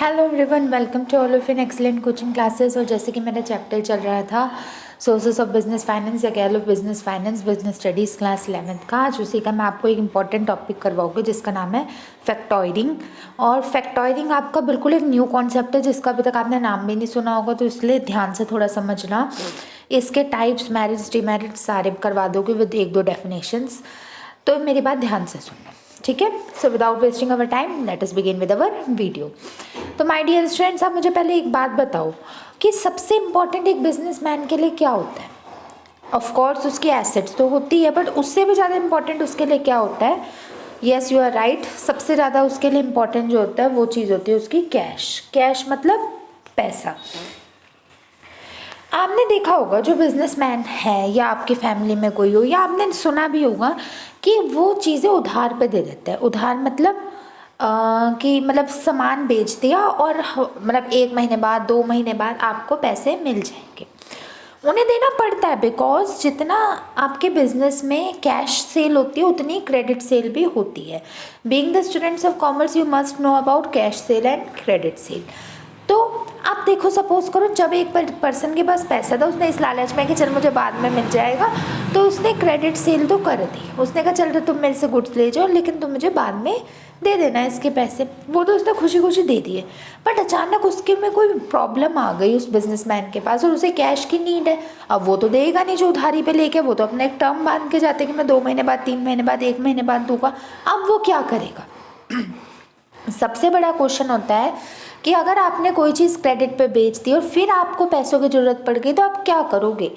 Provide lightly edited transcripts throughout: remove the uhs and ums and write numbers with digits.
Hello everyone, welcome to all of in excellent coaching classes. और जैसे कि मेरा चैप्टर चल रहा था सोर्सेस ऑफ बिजनेस फाइनेंस या कह लो business finance business studies class 11th का, आज उसी का मैं आपको एक इंपॉर्टेंट टॉपिक करवाऊंगी जिसका नाम है फैक्टोरिंग। और फैक्टोरिंग आपका बिल्कुल एक न्यू कॉन्सेप्ट है जिसका अभी तक आपने नाम भी नहीं सुना होगा, तो इसलिए ध्यान से थोड़ा समझना। इसके टाइप्स, मेरिट्स, डिमेरिट्स सारे करवा दोगे विद एक दो डेफिनेशंस, तो मेरी बात ध्यान से सुनना, ठीक है। So without wasting our time let us begin with our video. तो माय डियर स्टूडेंट्स, आप मुझे पहले एक बात बताओ कि सबसे इम्पॉर्टेंट एक बिजनेसमैन के लिए क्या होता है। ऑफ कोर्स उसकी एसेट्स तो होती है, बट उससे भी ज़्यादा इम्पॉर्टेंट उसके लिए क्या होता है। यस, यू आर राइट, सबसे ज़्यादा उसके लिए इम्पॉर्टेंट जो होता है वो चीज़ होती है उसकी कैश। कैश मतलब पैसा। आपने देखा होगा जो बिजनेसमैन है या आपकी फैमिली में कोई हो, या आपने सुना भी होगा कि वो चीज़ें उधार पे दे देते हैं। उधार मतलब कि मतलब सामान बेच दिया और मतलब 1 महीने बाद 2 महीने बाद आपको पैसे मिल जाएंगे। उन्हें देना पड़ता है बिकॉज जितना आपके बिजनेस में कैश सेल होती है उतनी क्रेडिट सेल भी होती है। Being the students of commerce you must know about cash cell and credit sale. तो आप देखो, सपोज करो जब एक पर्सन के पास पैसा था, उसने इस लालच में कि चल मुझे बाद में मिल जाएगा, तो उसने क्रेडिट सेल तो कर दी। उसने कहा चल तुम मेरे से गुड्स ले जाओ लेकिन तुम मुझे बाद में दे देना इसके पैसे। वो तो उसने खुशी खुशी दे दिए, बट अचानक उसके में कोई प्रॉब्लम आ गई उस बिजनेसमैन के पास और उसे कैश की नीड है। अब वो तो देगा नहीं जो उधारी पे लेके, वो तो अपना एक टर्म बांध के जाते कि मैं 2 महीने बाद, 3 महीने बाद, 1 महीने बाद दूंगा। अब वो क्या करेगा। सबसे बड़ा क्वेश्चन होता है कि अगर आपने कोई चीज़ क्रेडिट पे बेच दी और फिर आपको पैसों की ज़रूरत पड़ गई तो आप क्या करोगे।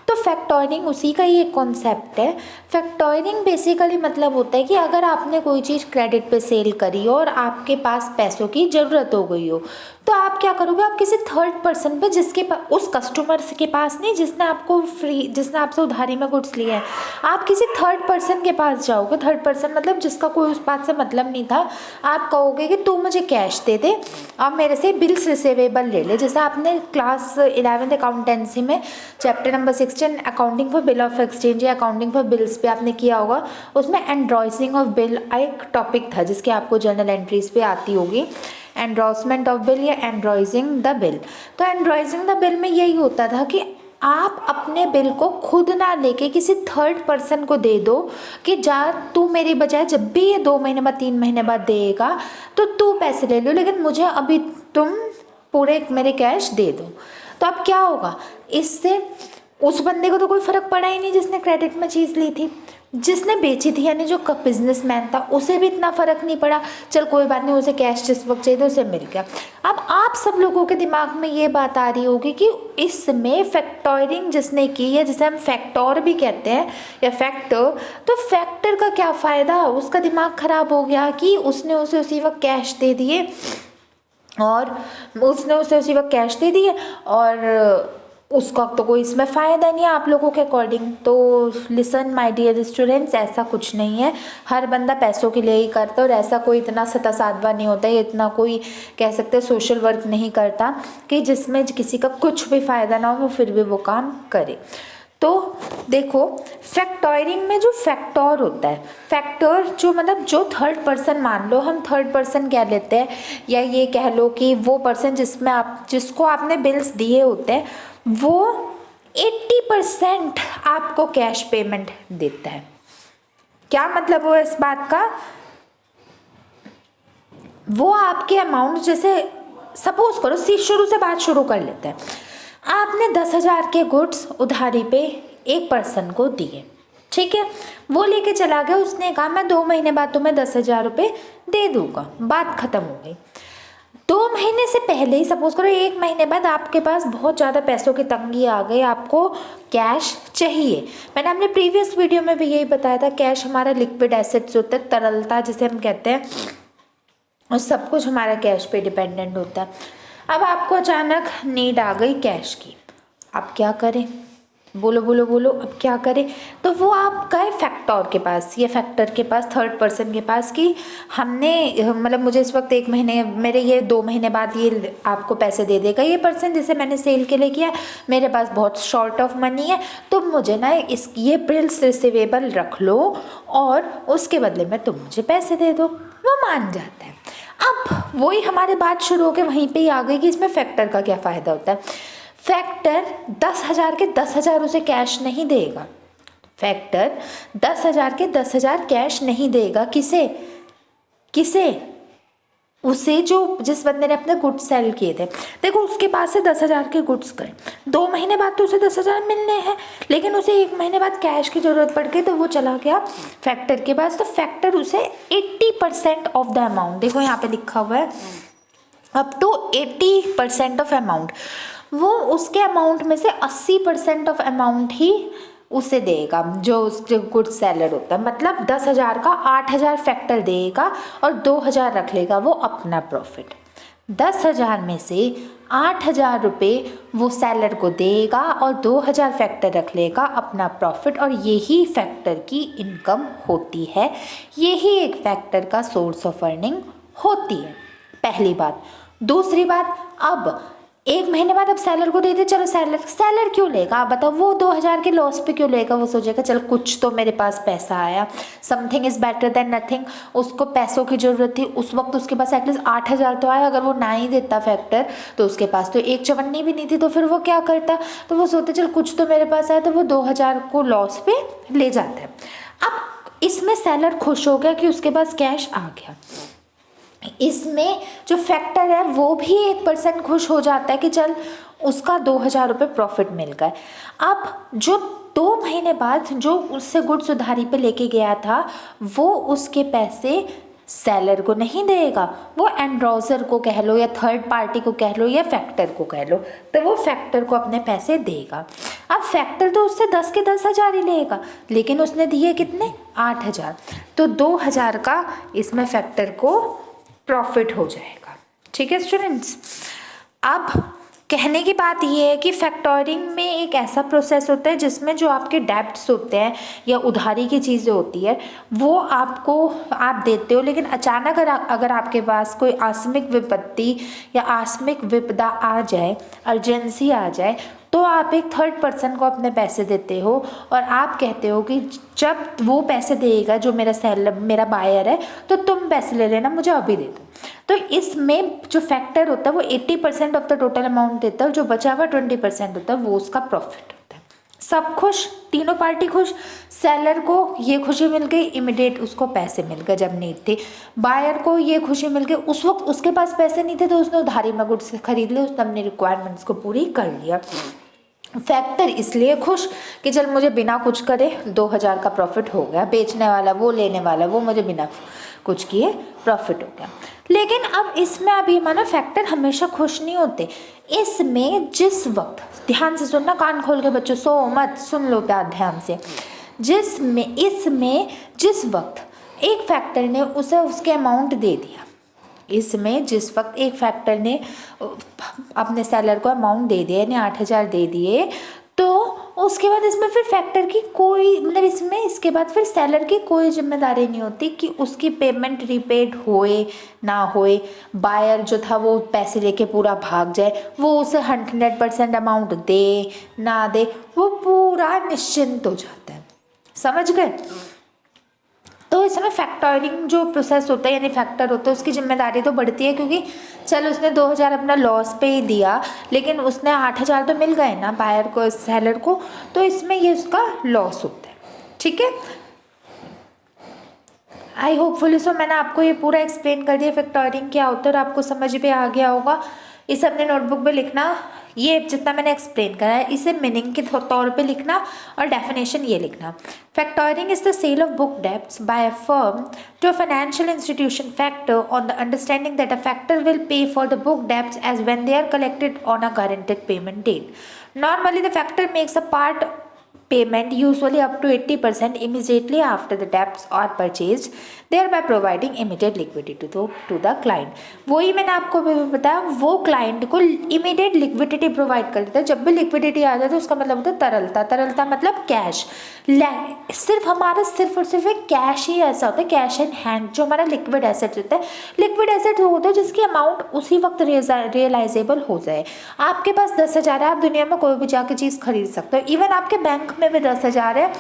तो फैक्टोरिंग उसी का ही एक कॉन्सेप्ट है। फैक्टोरिंग बेसिकली मतलब होता है कि अगर आपने कोई चीज़ क्रेडिट पे सेल करी हो और आपके पास पैसों की ज़रूरत हो गई हो, तो आप क्या करोगे, आप किसी थर्ड पर्सन पे, जिसके पास, उस कस्टमर के पास नहीं जिसने आपको जिसने आपसे उधारी में गुड्स लिया है, आप किसी थर्ड पर्सन के पास जाओगे। थर्ड पर्सन मतलब जिसका कोई उस बात से मतलब नहीं था। आप कहोगे कि तू मुझे कैश दे दे, अब मेरे से बिल्स रिसीवेबल ले ले। जैसे आपने क्लास 11th अकाउंटेंसी में chapter number 16 accounting for bill of exchange या अकाउंटिंग फॉर बिल्स पे आपने किया होगा, उसमें एंड्रॉइसिंग ऑफ बिल एक टॉपिक था जिसकी आपको जर्नल एंट्रीज पे आती होगी, एंड्रॉसमेंट ऑफ बिल या एंड्रॉइजिंग द बिल। तो एंड्रॉइजिंग द बिल में यही होता था कि आप अपने बिल को खुद ना लेके किसी थर्ड पर्सन को दे दो कि जा तू मेरी बजाय जब भी ये 2 महीने बाद 3 महीने बाद देगा तो तू पैसे ले लो, लेकिन मुझे अभी तुम पूरे मेरे कैश दे दो। तो अब क्या होगा, इससे उस बंदे को तो कोई फर्क पड़ा ही नहीं जिसने क्रेडिट में चीज़ ली थी। जिसने बेची थी यानी जो बिजनेसमैन था उसे भी इतना फर्क नहीं पड़ा, चल कोई बात नहीं, उसे कैश जिस वक्त चाहिए उसे मिल गया। अब आप सब लोगों के दिमाग में ये बात आ रही होगी कि इसमें फैक्टोरिंग जिसने की है, जिसे हम फैक्टोर भी कहते हैं या फैक्टर, तो फैक्टर का क्या फ़ायदा। उसका दिमाग ख़राब हो गया कि उसने उसे उसी वक्त कैश दे दिए और उसका तो कोई इसमें फ़ायदा नहीं है आप लोगों के अकॉर्डिंग। तो लिसन माय डियर स्टूडेंट्स, ऐसा कुछ नहीं है। हर बंदा पैसों के लिए ही करता है और ऐसा कोई इतना सता साधवा नहीं होता है, इतना कोई कह सकते हैं सोशल वर्क नहीं करता कि जिसमें किसी का कुछ भी फ़ायदा ना हो वो फिर भी वो काम करे। तो देखो, फैक्टोरिंग में जो फैक्टर होता है, फैक्टर जो मतलब जो थर्ड पर्सन, मान लो हम थर्ड पर्सन कह लेते हैं, या ये कह लो कि वो पर्सन जिसको आपने बिल्स दिए होते हैं वो 80% आपको कैश पेमेंट देता है। क्या मतलब हो इस बात का, वो आपके अमाउंट, जैसे सपोज करो शुरू से बात शुरू कर लेते हैं। आपने 10,000 के गुड्स उधारी पे एक पर्सन को दिए, ठीक है, वो लेके चला गया। उसने कहा मैं 2 महीने बाद तुम्हें 10,000 रुपये दे दूंगा, बात खत्म हो गई। 2 महीने से पहले ही सपोज करो 1 महीने बाद आपके पास बहुत ज़्यादा पैसों की तंगी आ गई, आपको कैश चाहिए। मैंने अपने प्रीवियस वीडियो में भी यही बताया था, कैश हमारा लिक्विड एसेट्स होता है, तरलता जिसे हम कहते हैं, और सब कुछ हमारा कैश पे डिपेंडेंट होता है। अब आपको अचानक नीड आ गई कैश की, अब क्या करें, बोलो बोलो बोलो, अब क्या करें। तो वो आप गए फैक्टर के पास, ये फैक्टर के पास, थर्ड पर्सन के पास कि हमने मतलब मुझे इस वक्त 1 महीने, मेरे ये 2 महीने बाद ये आपको पैसे दे देगा ये पर्सन जिसे मैंने सेल के लिए किया, मेरे पास बहुत शॉर्ट ऑफ मनी है, तो मुझे ना ये बिल्स रिसीवेबल रख लो और उसके बदले में तुम मुझे पैसे दे दो। वो मान जाता है। अब वही हमारी बात शुरू हो के वहीं पे ही आ गई कि इसमें फैक्टर का क्या फ़ायदा होता है। फैक्टर 10,000 के 10,000 उसे कैश नहीं देगा। फैक्टर 10,000 के 10,000 कैश नहीं देगा। किसे? उसे जो जिस बंदे ने अपने गुड्स सेल किए थे। देखो उसके पास से 10,000 के गुड्स गए, 2 महीने बाद तो उसे 10,000 मिलने हैं, लेकिन उसे 1 महीने बाद कैश की ज़रूरत पड़ गई तो वो चला गया फैक्टर के पास। तो फैक्टर उसे 80% ऑफ द अमाउंट, देखो यहाँ पे लिखा हुआ है अप टू 80% ऑफ अमाउंट, वो उसके अमाउंट में से 80% ऑफ अमाउंट ही उसे देगा जो उसके गुड सेलर होता है। मतलब 10,000 का 8,000 फैक्टर देगा और 2,000 रख लेगा वो अपना प्रॉफिट। 10,000 में से 8,000 रुपये वो सेलर को देगा और 2,000 फैक्टर रख लेगा अपना प्रॉफिट, और यही फैक्टर की इनकम होती है, यही एक फैक्टर का सोर्स ऑफ अर्निंग होती है। पहली बात। दूसरी बात, अब 1 महीने बाद अब सेलर को दे दे, चलो सेलर क्यों लेगा आप बताओ? वो 2,000 के लॉस पे क्यों लेगा? वो सोचेगा चल कुछ तो मेरे पास पैसा आया, something is better than nothing. उसको पैसों की ज़रूरत थी उस वक्त, उसके पास एटलीस्ट 8,000 तो आया। अगर वो ना ही देता फैक्टर तो उसके पास तो 1 चवन्नी भी नहीं थी, तो फिर वो क्या करता? तो वो सोचते चल कुछ तो मेरे पास आया, तो वो 2,000 को लॉस पे ले जाता है। अब इसमें सेलर खुश हो गया कि उसके पास कैश आ गया। इसमें जो फैक्टर है वो भी 1% खुश हो जाता है कि चल उसका 2,000 रुपये प्रॉफिट मिल गए। अब जो 2 महीने बाद जो उससे गुड्स उधारी पे लेके गया था वो उसके पैसे सेलर को नहीं देगा, वो एंड्रोजर को कह लो या थर्ड पार्टी को कह लो या फैक्टर को कह लो, तो वो फैक्टर को अपने पैसे देगा। अब फैक्टर तो उससे 10 के 10,000 ही लेगा, लेकिन उसने दिए कितने? 8,000, तो 2,000 का इसमें फैक्टर को प्रॉफिट हो जाएगा। ठीक है स्टूडेंट्स, अब कहने की बात ये है कि फैक्टोरिंग में एक ऐसा प्रोसेस होता है जिसमें जो आपके डेब्ट्स होते हैं या उधारी की चीज़ें होती है वो आप देते हो, लेकिन अचानक अगर आपके पास कोई आकस्मिक विपत्ति या आकस्मिक विपदा आ जाए, अर्जेंसी आ जाए, तो आप एक थर्ड पर्सन को अपने पैसे देते हो और आप कहते हो कि जब वो पैसे देगा जो मेरा बायर है तो तुम पैसे ले लेना, मुझे अभी दे दो। तो इसमें जो फैक्टर होता है वो 80% ऑफ द टोटल अमाउंट देता है, जो बचा हुआ 20% होता है वो उसका प्रॉफिट होता है। सब खुश, तीनों पार्टी खुश। सेलर को ये खुशी मिल गई, इमीडिएट उसको पैसे मिल गए जब नीड थी। बायर को ये खुशी मिल गई, उस वक्त उसके पास पैसे नहीं थे तो उसने उधारी में गुड्स खरीद लिए, उसने अपनी रिक्वायरमेंट्स को पूरी कर लिया। फैक्टर इसलिए खुश कि चल मुझे बिना कुछ करे 2,000 का प्रॉफिट हो गया, बेचने वाला वो, लेने वाला वो, मुझे बिना कुछ किए प्रॉफिट हो गया। लेकिन अब इसमें अब ये मानो फैक्टर हमेशा खुश नहीं होते। इसमें जिस वक्त, ध्यान से सुनना, कान खोल के बच्चों, सो मत, सुन लो प्यार ध्यान से। इसमें जिस वक्त एक फैक्टर ने उसे उसके अमाउंट दे दिया, इसमें जिस वक्त एक फैक्टर ने अपने सेलर को अमाउंट दे दिया, यानी 8,000 दे दिए, तो उसके बाद इसमें फिर फैक्टर की कोई मतलब इसमें इसके बाद फिर सेलर की कोई जिम्मेदारी नहीं होती कि उसकी पेमेंट रीपेड होए ना होए। बायर जो था वो पैसे लेके पूरा भाग जाए, वो उसे 100% अमाउंट दे ना दे, वो पूरा निश्चिंत हो जाता है। समझ गए? तो इसमें फैक्टरिंग जो प्रोसेस होता है यानी फैक्टर होता है उसकी जिम्मेदारी तो बढ़ती है, क्योंकि चलो उसने 2,000 अपना लॉस पे ही दिया, लेकिन उसने 8,000 तो मिल गए ना बायर को, सेलर को, तो इसमें ये उसका लॉस होता है। ठीक है, आई होपफुली सो मैंने आपको ये पूरा एक्सप्लेन कर दिया फैक्टरिंग क्या होता है और आपको समझ में आ गया होगा। इसे अपने नोटबुक में लिखना, ये जितना मैंने एक्सप्लेन करा है इसे मीनिंग के तौर पे लिखना और डेफिनेशन ये लिखना। Factoring is the sale of book debts by a firm to a financial institution factor on the understanding that a factor will pay for the book debts as when they are collected on a guaranteed payment date. Normally the factor makes a part payment, usually up to 80%, immediately after the debts are purchased, thereby providing immediate liquidity to the client। वही मैंने आपको भी बताया, वो client को immediate liquidity provide कर देता है। जब भी लिक्विडिटी आ जाती है उसका मतलब होता है तरलता। तरलता मतलब कैश। सिर्फ और सिर्फ एक कैश ही ऐसा होता है, कैश इन हैंड, जो हमारा लिक्विड एसेट होता है। लिक्विड एसेट वो होता है जिसकी अमाउंट उसी वक्त रियलाइजेबल हो जाए। आपके पास 10,000 है, आप दुनिया में कोई भी जाके चीज़ खरीद सकते हो। इवन आपके बैंक में भी 10,000 है,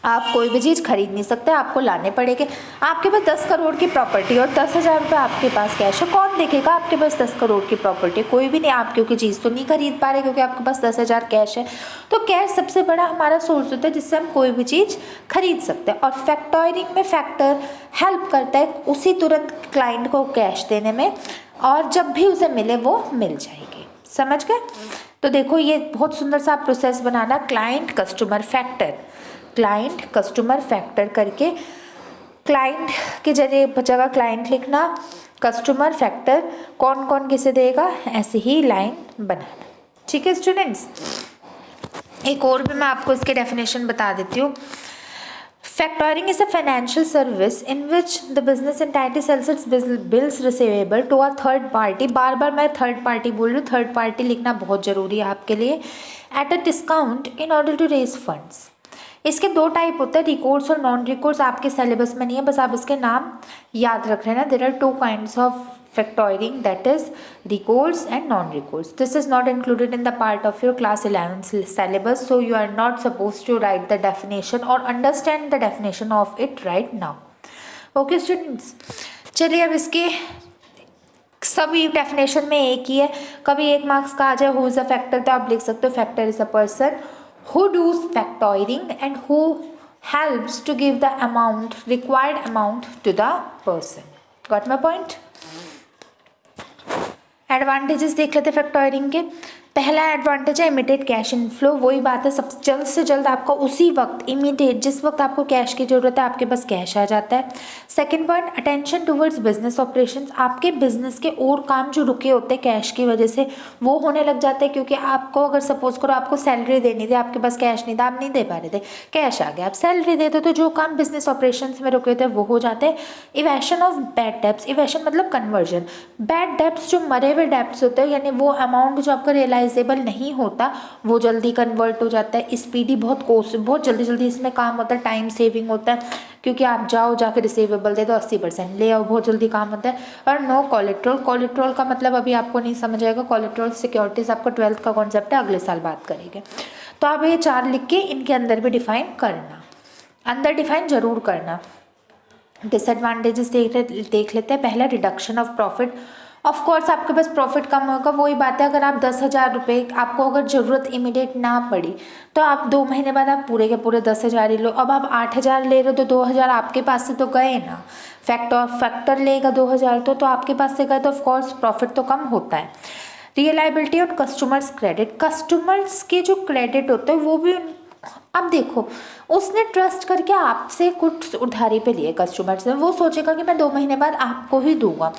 आप कोई भी चीज़ खरीद नहीं सकते, आपको लाने पड़ेंगे। आपके पास 10 करोड़ की प्रॉपर्टी और 10,000 रुपये आपके पास कैश है, कौन देखेगा आपके पास 10 करोड़ की प्रॉपर्टी? कोई भी नहीं। आप क्योंकि चीज़ तो नहीं खरीद पा रहे क्योंकि आपके पास 10,000 कैश है। तो कैश सबसे बड़ा हमारा सोर्स होता है जिससे हम कोई भी चीज़ खरीद सकते हैं। और फैक्टरिंग में फैक्टर हेल्प करता है उसी तुरंत क्लाइंट को कैश देने में, और जब भी उसे मिले वो मिल जाएगी। समझ गए? तो देखो ये बहुत सुंदर सा प्रोसेस बनाना, client customer factor, client customer factor करके क्लाइंट की जगह क्लाइंट लिखना, कस्टमर फैक्टर कौन कौन किसे देगा, ऐसे ही लाइन बनाना। ठीक है स्टूडेंट्स, एक और भी मैं आपको इसके डेफिनेशन बता देती हूँ। Factoring is a financial service in which the business entity sells its bills receivable to a third party. बार बार मैं थर्ड पार्टी बोल रही हूँ, थर्ड पार्टी लिखना बहुत ज़रूरी है आपके लिए। At a discount in order to raise funds. इसके दो टाइप होते हैं, रिकॉर्ड्स और नॉन रिकॉर्ड्स। आपके सिलेबस में नहीं है, बस आप इसके नाम याद रख लेना। There are two kinds of factoring, that is recourse and non-recourse. This is not included in the part of your class 11 syllabus, so you are not supposed to write the definition or understand the definition of it right now. Okay students, चलिए अब इसके सभी definition में एक ही है। कभी 1 marks का आ जाए हु इज अ फैक्टर, तो आप लिख सकते हो factor is a person who does factoring and who helps to give the amount, required amount to the person. Got my point? Advantages देख लेते फैक्टरिंग के। पहला एडवांटेज है इमीडिएट कैश इनफ्लो। वही बात है, सब जल्द से जल्द आपका उसी वक्त, इमीडिएट जिस वक्त आपको कैश की जरूरत है आपके पास कैश आ जाता है। Second point, attention towards business operations. आपके बिजनेस के और काम जो रुके होते हैं कैश की वजह से वो होने लग जाते हैं, क्योंकि आपको अगर सपोज करो आपको सैलरी देनी थी, आपके पास कैश नहीं था, आप नहीं दे पा रहे थे, कैश आ गया, आप सैलरी देते तो जो काम बिजनेस ऑपरेशंस में रुके थे वो हो जाते हैं। Evasion of bad debts, evasion मतलब कन्वर्जन। बैड डेब्ट्स जो मरे हुए डेब्ट्स होते हैं, यानी वो अमाउंट जो आपका रियलाइजेबल नहीं होता वो जल्दी कन्वर्ट हो जाता है। स्पीडी बहुत जल्दी जल्दी इसमें काम होता है, टाइम सेविंग होता है, क्योंकि आप जाके रिसीवेबल दे दो 80% ले आओ, बहुत जल्दी काम होता है। और नो कोलेट्रल, कोलेट्रल का मतलब अभी आपको नहीं समझ आएगा। कोलेट्रल सिक्योरिटीज आपका 12th का कॉन्सेप्ट है, अगले साल बात करेंगे। तो आप ये 4 लिख के इनके अंदर भी डिफाइन करना, अंदर डिफाइन जरूर करना। डिसएडवांटेजेस देख लेते हैं। पहला, reduction of profit. Of course आपके पास प्रॉफिट कम होगा, वही बात है। अगर आप 10,000 रुपये, आपको अगर ज़रूरत इमीडिएट ना पड़ी तो आप 2 महीने बाद आप पूरे के पूरे 10,000 ही लो। अब आप 8,000 ले रहे हो तो 2,000 आपके पास से तो गए ना। फैक्टर लेगा 2,000 तो आपके पास से गए, तो ऑफकोर्स प्रॉफिट तो कम होता है। रियलाइबिलिटी और कस्टमर्स क्रेडिट, कस्टमर्स के जो क्रेडिट होते हैं वो भी अब देखो, उसने ट्रस्ट करके आपसे कुछ उधारी पे लिए कस्टमर से, वो सोचेगा कि मैं 2 महीने बाद आपको ही दूंगा।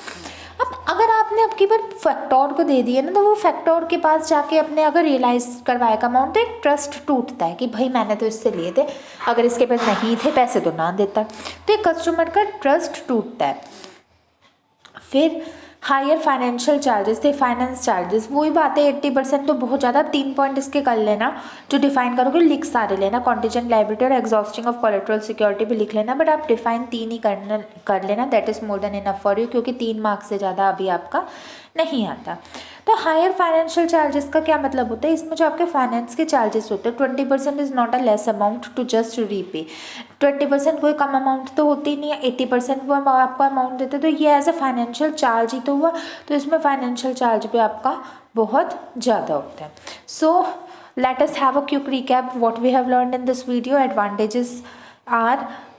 अब अगर आपने अब की बार फैक्टोर को दे दिया ना, तो वो फैक्टोर के पास जाके अपने अगर रियलाइज करवाएगा अमाउंट, तो एक ट्रस्ट टूटता है कि भाई मैंने तो इससे लिए थे, अगर इसके पास नहीं थे पैसे तो ना देता, तो एक कस्टमर का ट्रस्ट टूटता है। फिर हायर फाइनेंशियल चार्जेस थे, फाइनेंस चार्जेस, वही बात है 80% तो बहुत ज़्यादा। 3 पॉइंट इसके कर लेना जो डिफाइन करोगे, लिख सारे लेना। कॉन्टीजेंट लायबिलिटी और एग्जॉस्टिंग ऑफ कोलेट्रल सिक्योरिटी भी लिख लेना, बट आप डिफाइन 3 ही कर लेना, that is more than enough for you, क्योंकि 3 मार्क्स से ज़्यादा अभी आपका नहीं आता। तो हायर फाइनेंशियल चार्जेस का क्या मतलब होता है, इसमें जो आपके फाइनेंस के चार्जेस होते हैं 20% is not a less amount to just repay. 20% कोई कम अमाउंट तो होती ही नहीं है, 80% वो आपको अमाउंट देते, तो ये एज अ फाइनेंशियल चार्ज ही तो हुआ, तो इसमें फाइनेंशियल चार्ज भी आपका बहुत ज़्यादा होता है। सो let us have a quick recap what we have learned in this video.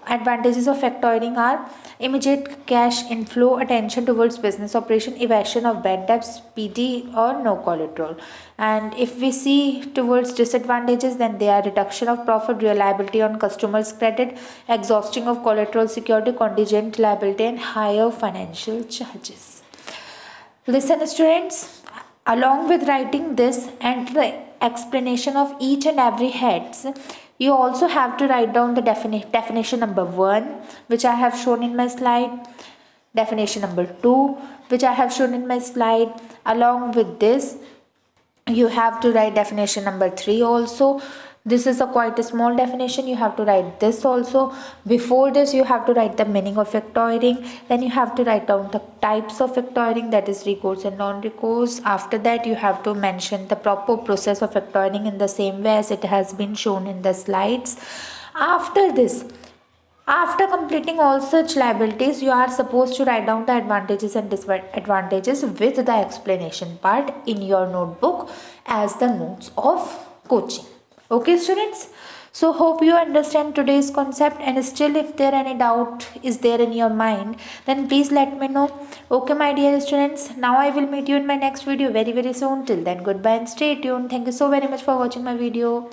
Advantages of factoring are immediate cash inflow, attention towards business operation, evasion of bad debts, PD or no collateral. And if we see towards disadvantages, then they are reduction of profit, reliability on customers credit, exhausting of collateral security, contingent liability and higher financial charges. Listen students, along with writing this and the explanation of each and every heads, you also have to write down the definition number 1, which I have shown in my slide, definition number 2, which I have shown in my slide. Along with this, you have to write definition number 3 also. This is a quite a small definition, you have to write this also. Before this you have to write the meaning of factoring, then you have to write down the types of factoring, that is recourse and non-recourse. After that you have to mention the proper process of factoring in the same way as it has been shown in the slides. After this, after completing all such liabilities, you are supposed to write down the advantages and disadvantages with the explanation part in your notebook as the notes of coaching. Okay, students? So hope you understand today's concept, and still if there any doubt is there in your mind, then please let me know. Okay, my dear students, now I will meet you in my next video very soon. Till then, goodbye and stay tuned. Thank you so very much for watching my video.